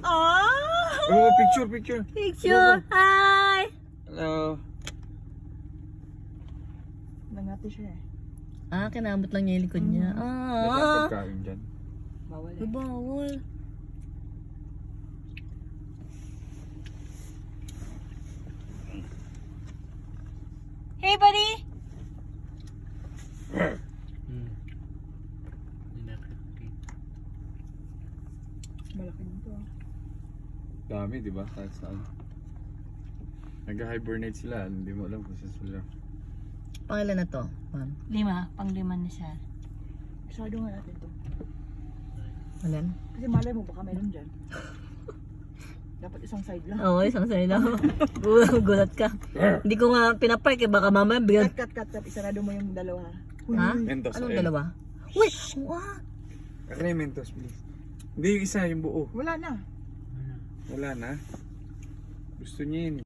Oh, picture. Picture! Hi! Hello. Nangati siya eh. Kinamot lang niya yung likod niya. Wala pagkain dyan. Bawal Ay, bawal. Hey, buddy! Malaki nito. Dami, di ba? Kahit saan. Nag-hibernate sila. Hindi mo alam kung saan sila. Pangilan na to, ma'am? 5, pang-5 na siya. Isado nga natin to. Alam? Kasi malay mo baka meron dyan. Dapat isang side lang. Oo, isang sa'yo lang. Gulat ka. Hindi ko nga pinapark eh, baka mamaya bigyan. Cut. Isarado mo yung dalawa. Ha? Mentos. Anong ayun. dalawa? Uy! Wow! Aray, Mentos, please. Hindi yung isa, yung buo. Wala na. Wala na. Gusto niya yun.